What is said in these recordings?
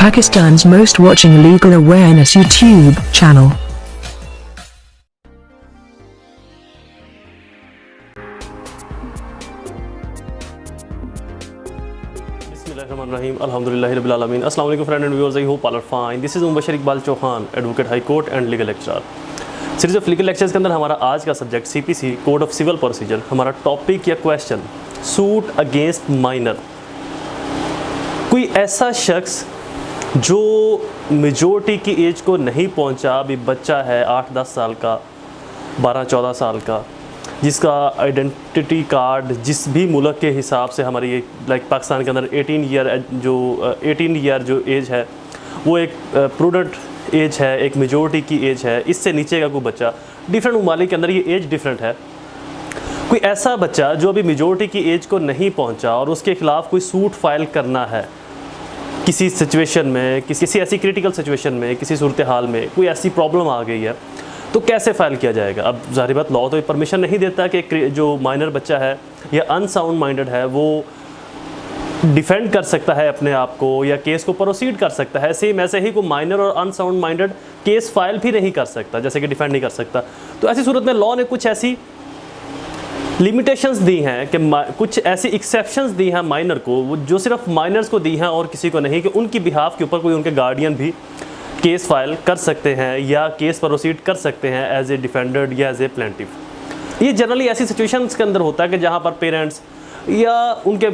Pakistan's most watching legal awareness YouTube channel. Bismillahirrahmanirrahim. Alhamdulillahi Rabbil Alameen. Assalamu alaikum friends and viewers. I hope all are fine. This is Mubashir Iqbal Chauhan, Advocate High Court and Legal Lecturer. Series of legal lectures के अंदर हमारा आज का subject CPC code of civil procedure. हमारा topic या question suit against minor. कोई ऐसा शख्स जो मेजॉरिटी की एज को नहीं पहुंचा, अभी बच्चा है 8-10 साल का, 12-14 साल का, जिसका आइडेंटिटी कार्ड जिस भी मुल्क के हिसाब से हमारी लाइक पाकिस्तान के अंदर 18 ईयर जो एज है वो एक प्रूडेंट एज है, एक मेजॉरिटी की एज है। इससे नीचे का कोई बच्चा, डिफरेंट ममालिक के अंदर ये एज डिफरेंट है। कोई ऐसा बच्चा जो अभी मेजॉरिटी की एज को नहीं पहुंचा और उसके खिलाफ कोई सूट फाइल करना है किसी सिचुएशन में, किसी ऐसी क्रिटिकल सिचुएशन में, किसी सूरत हाल में कोई ऐसी प्रॉब्लम आ गई है, तो कैसे फाइल किया जाएगा। अब ज़ाहिर बात लॉ तो परमिशन नहीं देता कि जो माइनर बच्चा है या अनसाउंड माइंडेड है वो डिफेंड कर सकता है अपने आप को या केस को प्रोसीड कर सकता है। सेम ऐसे ही कोई माइनर और अनसाउंड माइंडेड केस फाइल भी नहीं कर सकता, जैसे कि डिफेंड नहीं कर सकता। तो ऐसी सूरत में लॉ ने कुछ ऐसी लिमिटेशंस दी हैं कि कुछ ऐसी एक्सेप्शंस दी हैं माइनर को, वो जो सिर्फ माइनर्स को दी हैं और किसी को नहीं, कि उनकी बिहाफ के ऊपर कोई उनके गार्डियन भी केस फाइल कर सकते हैं या केस प्रोसीड कर सकते हैं एज ए डिफेंडेड या एज ए प्लेंटिफ। ये जनरली ऐसी सिचुएशंस के अंदर होता है कि जहाँ पर पेरेंट्स या उनके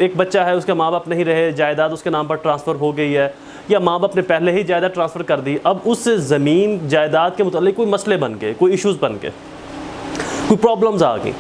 एक बच्चा है, उसके माँ बाप नहीं रहे, जायदाद उसके नाम पर ट्रांसफ़र हो गई है या माँ बाप ने पहले ही जायदाद ट्रांसफ़र कर दी। अब उस ज़मीन जायदाद के मुतालिक कोई मसले बन गए, कोई इश्यूज़ बन गए, कोई प्रॉब्लम्स आ गई।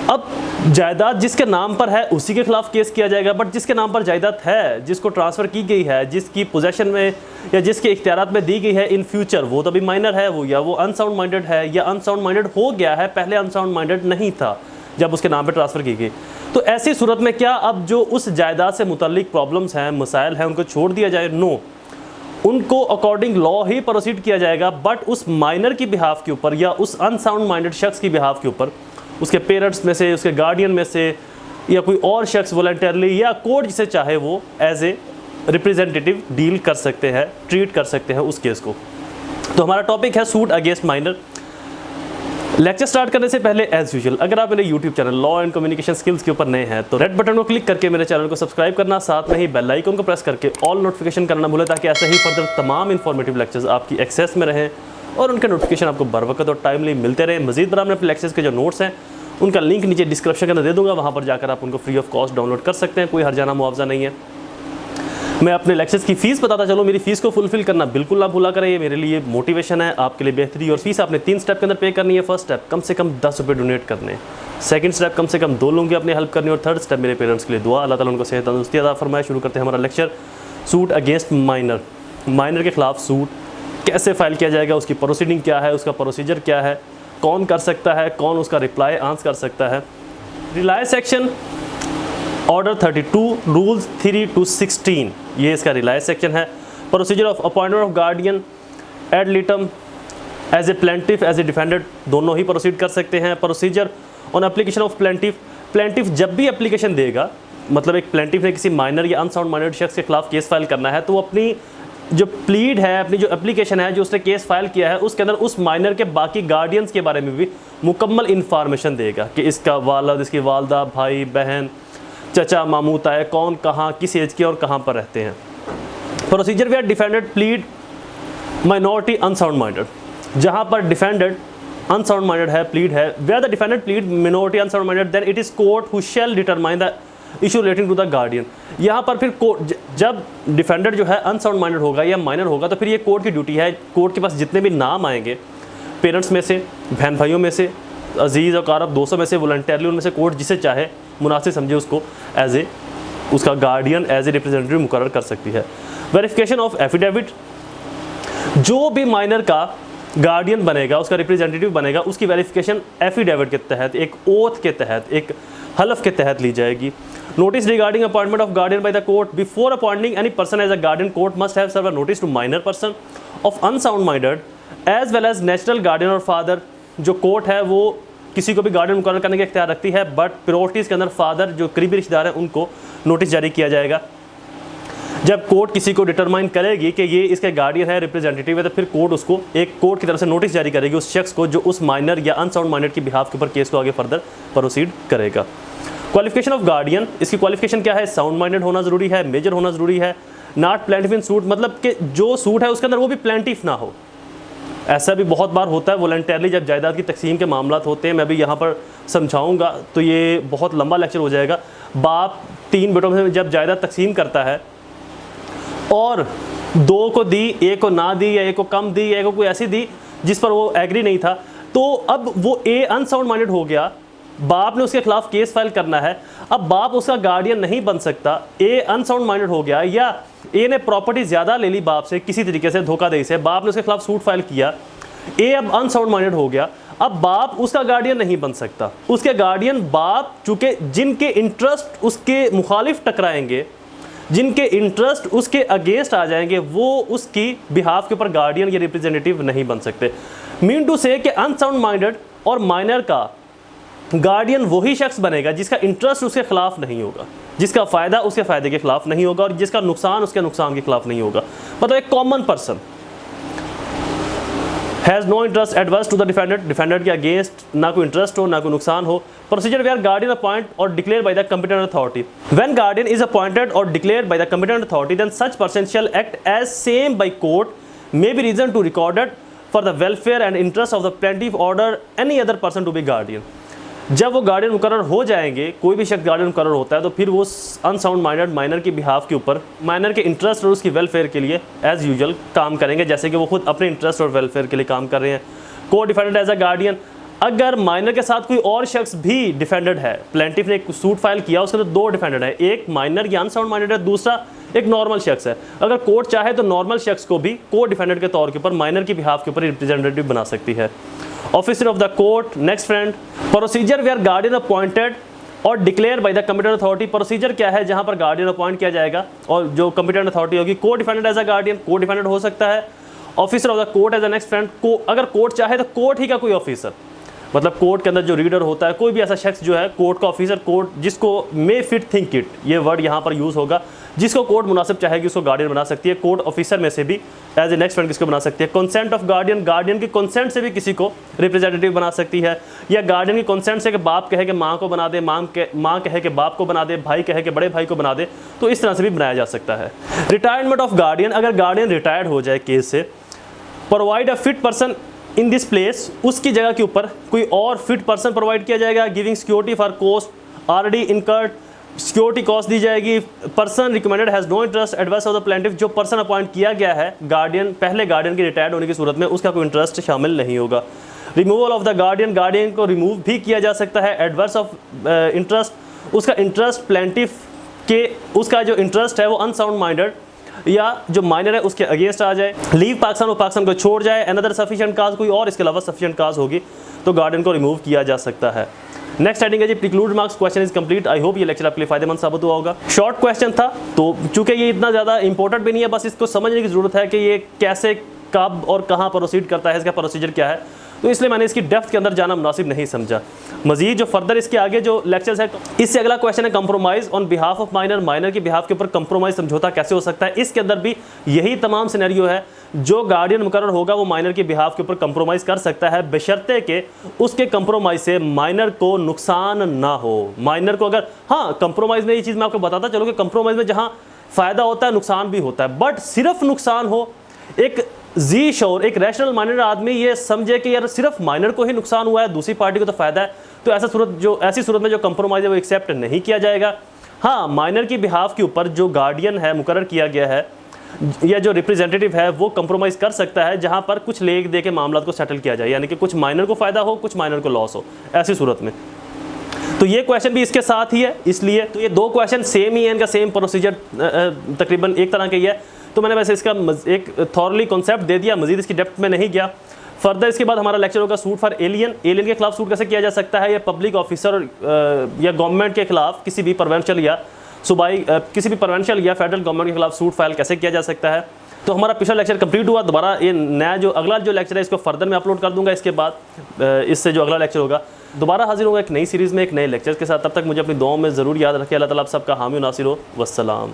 अब जायदाद जिसके नाम पर है उसी के खिलाफ केस किया जाएगा, बट जिसके नाम पर जायदाद है, जिसको ट्रांसफ़र की गई है, जिसकी पोजेशन में या जिसके इख्तियारात में दी गई है इन फ्यूचर, वो तो अभी माइनर है, वो या वो अनसाउंड माइंडेड है या अनसाउंड माइंडेड हो गया है, पहले अनसाउंड माइंडेड नहीं था जब उसके नाम पर ट्रांसफ़र की गई। तो ऐसी सूरत में क्या अब जो उस जायदाद से मुतल्लिक प्रॉब्लम्स हैं, मसाइल हैं, उनको छोड़ दिया जाए? नो, उनको अकॉर्डिंग लॉ ही प्रोसीड किया जाएगा, बट उस माइनर की बिहाफ के ऊपर या उस अनसाउंड माइंडेड शख्स की बिहाफ के ऊपर, उसके पेरेंट्स में से, उसके गार्डियन में से या कोई और शख्स वॉलंटरली या कोर्ट जिसे चाहे वो एज ए रिप्रेजेंटेटिव डील कर सकते हैं, ट्रीट कर सकते हैं उस केस को। तो हमारा टॉपिक है suit against minor. Lecture start करने से पहले एज यूजुअल अगर आप मेरे YouTube channel law and communication skills के ऊपर नए हैं तो रेड बटन को क्लिक करके मेरे चैनल को सब्सक्राइब करना, साथ में ही बेल आइकन को प्रेस करके ऑल नोटिफिकेशन करना भूलें, ताकि ऐसे ही फर्दर तमाम इंफॉर्मेटिव लेक्चर्स आपकी एक्सेस में रहें और उनके नोटिफिकेशन आपको बर वक्त और टाइमली मिलते रहे। मजीद बराबर अपने लेक्चर्स के जो नोट्स हैं उनका लिंक नीचे डिस्क्रिप्शन के अंदर दे दूँगा, वहाँ पर जाकर आप उनको फ्री ऑफ कॉस्ट डाउनलोड कर सकते हैं, कोई हरजाना मुआवजा नहीं है। मैं अपने लेक्चर्स की फ़ीस बताता चलूँ, मेरी फ़ीस को फुलफिल करना बिल्कुल ना भूला करें, ये मेरे लिए मोटिवेशन है, आपके लिए बेहतरी। और फीस आपने 3 स्टेप के अंदर पे करनी है। फर्स्ट स्टेप कम से कम 10 रुपये डोनेट करने, सेकंड स्टेप कम से कम 2 लोगों की अपनी हेल्प करनी, और थर्ड स्टेप मेरे पेरेंट्स के लिए दुआ, अल्लाह ताला उनको सेहत तंदुरुस्ती अता फरमाए। शुरू करते हैं हमारा lecture suit against minor. Minor के खिलाफ सूट कैसे फाइल किया जाएगा, उसकी प्रोसीडिंग क्या है, उसका प्रोसीजर क्या है, कौन कर सकता है, कौन उसका रिप्लाई आंसर कर सकता है। रिलाय सेक्शन ऑर्डर 32 रूल्स 3 to 16, ये इसका रिलाय सेक्शन है। Procedure of appointment of guardian ad litem as a plaintiff as a defendant, दोनों ही प्रोसीड कर सकते हैं। Procedure on application of plaintiff, plaintiff जब भी एप्लीकेशन देगा, मतलब एक प्लेंटिफ ने किसी माइनर या अनसाउंड माइनर शख्स के खिलाफ केस फाइल करना है, तो वो अपनी जो प्लीड है, अपनी जो एप्लीकेशन है, जो उसने केस फाइल किया है, उसके अंदर उस माइनर के बाकी गार्डियंस के बारे में भी मुकम्मल इंफॉर्मेशन देगा कि इसका वालिद, इसकी वालदा, भाई बहन, चचा, मामू, ताए, कौन कहाँ किस एज के और कहाँ पर रहते हैं। Procedure where are defendant plead minority unsound minded, जहाँ पर डिफेंडेड अनसाउंड माइंडेड है, प्लीड है, where the defendant plead minority unsound minded, then it is court who shall determine the issue relating to the guardian. यहाँ पर फिर court, जब defended जो है अनसाउंड माइंडेड होगा या माइनर होगा, तो फिर ये कोर्ट की ड्यूटी है, कोर्ट के पास जितने भी नाम आएंगे पेरेंट्स में से, बहन भाइयों में से, अजीज़ और कारब दोस्तों में से, वॉलंटरली उनमें से कोर्ट जिसे चाहे मुनासिब समझे उसको एज ए उसका गार्डियन एज ए रिप्रेजेंटेटिव मुकर्रर कर सकती है। वेरिफिकेशन ऑफ एफिडेविट, जो भी माइनर का गार्डियन बनेगा, उसका रिप्रेजेंटेटिव बनेगा, उसकी वेरिफिकेशन एफिडेविट के तहत, एक ओथ के तहत, एक हलफ के तहत ली जाएगी। Notice regarding appointment of guardian by the court, before appointing any person as a guardian, court must have serve a notice to minor person of unsound minded as well as natural guardian और father. जो court है वो किसी को भी guardian मुकर्रर करने का इख्तियार रखती है, बट प्रायोरिटीज़ के अंदर फादर जो करीबी रिश्तेदार हैं उनको नोटिस जारी किया जाएगा। जब कोर्ट किसी को डिटरमाइन करेगी कि ये इसके गार्डियन है, रिप्रेजेंटेटिव है, तो फिर कोर्ट उसको एक कोर्ट की तरफ से नोटिस जारी करेगी उस शख्स को जो उस माइनर या अनसाउंड माइनर की बिहाफ के ऊपर केस को आगे फर्दर प्रोसीड करेगा। क्वालिफिकेशन ऑफ गार्डियन, इसकी क्वालिफिकेशन क्या है? साउंड माइंडेड होना जरूरी है, मेजर होना जरूरी है, नॉट प्लेंटिफ इन सूट, मतलब कि जो सूट है उसके अंदर वो भी प्लेंटिफ ना हो। ऐसा भी बहुत बार होता है वॉलंटियरली जब जायदाद की तकसीम के मामला होते हैं, मैं भी यहाँ पर समझाऊंगा तो ये बहुत लंबा लेक्चर हो जाएगा। बाप 3 बेटों में जब जायदाद तकसीम करता है और 2 को दी, 1 को ना दी, या 1 को कम दी, या 1 को कोई ऐसी दी जिस पर वो एग्री नहीं था, तो अब वो ए अनसाउंड माइंडेड हो गया, बाप ने उसके खिलाफ केस फाइल करना है। अब बाप उसका गार्डियन नहीं बन सकता, ए अनसाउंड माइंडेड हो गया, या ए ने प्रॉपर्टी ज़्यादा ले ली बाप से किसी तरीके से धोखाधड़ी से, बाप ने उसके खिलाफ सूट फाइल किया, ए अब अनसाउंड माइंडेड हो गया, अब बाप उसका गार्डियन नहीं बन सकता। उसके गार्डियन बाप, चूँकि जिनके इंटरेस्ट उसके मुखालिफ टकराएंगे, जिनके इंटरेस्ट उसके अगेंस्ट आ जाएंगे, वो उसकी बिहाफ के ऊपर गार्डियन या रिप्रेजेंटेटिव नहीं बन सकते। मीन टू से कि अनसाउंड माइंडेड और माइनर का गार्डियन वही शख्स बनेगा जिसका इंटरेस्ट उसके खिलाफ नहीं होगा, जिसका फ़ायदा उसके फ़ायदे के खिलाफ नहीं होगा, और जिसका नुकसान उसके नुकसान के खिलाफ नहीं होगा। मतलब एक common person has no interest adverse to the defendant, defendant के अगेंस्ट ना कोई इंटरेस्ट हो ना कोई नुकसान हो। प्रोसीजर वेयर गार्डियन अपॉइंट और declare by the competent authority. When guardian is appointed or declared by the competent authority, then such person shall act as same by court, may be reason to record it for the welfare and interest of the plaintiff order any other person to be guardian. जब वो guardian मुकर्रर हो जाएंगे, कोई भी शख्स guardian मुकर्रर होता है, तो फिर वो अनसाउंड माइंडेड माइनर की बिहाफ के ऊपर माइनर के इंटरेस्ट और उसकी वेलफेयर के लिए एज यूजुअल काम करेंगे, जैसे कि वो खुद अपने इंटरेस्ट और वेलफेयर के लिए काम कर रहे हैं। को डिफेंडेड एज अ गार्डियन, अगर माइनर के साथ कोई और शख्स भी डिफेंडेड है, प्लेंटिफ ने एक सूट फाइल किया, उसके अंदर 2 डिफेंडेड है, एक माइनर या अनसाउंड माइंडेड है, दूसरा एक नॉर्मल शख्स है, अगर कोर्ट चाहे तो नॉर्मल शख्स को भी को डिफेंडेड के तौर के ऊपर माइनर की बिहाफ के ऊपर रिप्रेजेंटेटिव बना सकती है। Officer of the court, next friend, procedure where guardian appointed और declare by the competent authority. Procedure क्या है जहां पर गार्डियन अपॉइंट किया जाएगा और जो कॉम्पिटेंट अथॉरिटी होगी, को डिफेंडेड एज अ गार्डियन, को डिफेंडेड हो सकता है। Officer of the court as a next friend, को अगर कोर्ट चाहे तो कोर्ट ही का कोई ऑफिसर, मतलब कोर्ट के अंदर जो रीडर होता है, कोई भी ऐसा शख्स जो है कोर्ट का ऑफिसर, कोर्ट जिसको मे फिट थिंक इट, ये वर्ड यहाँ पर यूज़ होगा, जिसको कोर्ट मुनासिब चाहेगी उसको गार्डियन बना सकती है। कोर्ट ऑफिसर में से भी एज ए नेक्स्ट फ्रेंड किसको बना सकती है? कंसेंट ऑफ गार्डियन, गार्डियन की कंसेंट से भी किसी को रिप्रेजेंटेटिव बना सकती है, या गार्डियन की कंसेंट से कि बाप कहे कि माँ को बना दे, माँ कहे कि बाप को बना दे, भाई कहे कि बड़े भाई को बना दे, तो इस तरह से भी बनाया जा सकता है। रिटायरमेंट ऑफ गार्डियन, अगर गार्डियन रिटायर्ड हो जाए केस से, provide a fit person in this place, उसकी जगह के ऊपर कोई और फिट पर्सन प्रोवाइड किया जाएगा। Giving security for cost already incurred, security cost दी जाएगी। Person recommended has no interest adverse of the plaintiff, जो पर्सन अपॉइंट किया गया है गार्डियन, पहले गार्डियन के रिटायर्ड होने की सूरत में उसका कोई इंटरेस्ट शामिल नहीं होगा। Removal of the guardian, guardian को रिमूव भी किया जा सकता है। एडवर्स ऑफ इंटरेस्ट, उसका इंटरेस्ट प्लेंटिफ के, उसका जो इंटरेस्ट है वो अनसाउंड माइंडेड या जो माइनर है उसके अगेंस्ट आ जाए। लीव पाकिस्तान, वो पाकिस्तान को छोड़ जाए। अनदर सफिशिएंट काज, कोई और इसके अलावा सफिशिएंट काज होगी तो गार्डियन को रिमूव किया जा सकता है। नेक्स्ट हेडिंग है G preclude marks, question is complete. I hope ये लेक्चर आपके लिए फायदेमंद साबित हुआ होगा। शॉर्ट क्वेश्चन था तो चूंकि ये इतना ज़्यादा इंपॉर्टेंट भी नहीं है, बस इसको समझने की ज़रूरत है कि ये कैसे, कब और कहाँ प्रोसीड करता है, इसका प्रोसीजर क्या है, तो इसलिए मैंने इसकी डेप्थ के अंदर जाना मुनासिब नहीं समझा। मजीद जो फर्दर इसके आगे जो लेक्चर्स है, इससे अगला क्वेश्चन है compromise on behalf of minor, minor की बिहाफ के ऊपर कंप्रोमाइज़ समझौता कैसे हो सकता है। इसके अंदर भी यही तमाम सिनेरियो है, जो गार्डियन मुकर्रर होगा वो माइनर की बिहाफ के ऊपर कंप्रोमाइज़ कर सकता है, बशर्ते कि उसके कंप्रोमाइज़ से माइनर को नुकसान ना हो। माइनर को अगर, हाँ कंप्रोमाइज़ में ये चीज़ मैं आपको बताता चलो कि कंप्रोमाइज़ में जहाँ फ़ायदा होता है नुकसान भी होता है, बट सिर्फ नुकसान हो, एक जी शोर, एक रैशनल माइनर आदमी ये समझे कि यार सिर्फ माइनर को ही नुकसान हुआ है, दूसरी पार्टी को तो फ़ायदा है, तो ऐसी सूरत में जो कंप्रोमाइज़ है वो एक्सेप्ट नहीं किया जाएगा। हाँ, माइनर की बिहाफ के ऊपर जो गार्डियन है मुकर्रर किया गया है या जो रिप्रेजेंटेटिव है वो कंप्रोमाइज़ कर सकता है, जहाँ पर कुछ लेग दे के मामला को सेटल किया जाए, यानी कि कुछ माइनर को फ़ायदा हो, कुछ माइनर को लॉस हो, ऐसी सूरत में। तो ये क्वेश्चन भी इसके साथ ही है, इसलिए तो ये 2 क्वेश्चन सेम ही है, इनका सेम प्रोसीजर तकरीबन एक तरह का ही है। तो मैंने वैसे इसका एक थॉरली कॉन्सेप्ट दे दिया, मजीद इसकी डेप्थ में नहीं गया। फर्दर इसके बाद हमारा लेक्चर होगा सूट फॉर एलियन, एलियन के खिलाफ सूट कैसे किया जा सकता है, या पब्लिक ऑफिसर या गवर्नमेंट के खिलाफ किसी भी प्रोविंशियल या सूबाई किसी भी प्रोविंशियल या फेडरल गवर्नमेंट के खिलाफ सूट फाइल कैसे किया जा सकता है। तो हमारा पिछला लेक्चर कंप्लीट हुआ। दोबारा ये नया जो अगला जो लेक्चर है इसको फर्दर मैं अपलोड कर दूंगा। इसके बाद इससे जो अगला लेक्चर होगा दोबारा हाजिर होगा एक नई सीरीज़ में एक नए लेक्चर के साथ। तब तक मुझे अपनी दुआओं में ज़रूर याद रखें। अल्लाह ताला आप सबका हामी नासिर हो। वस्सलाम।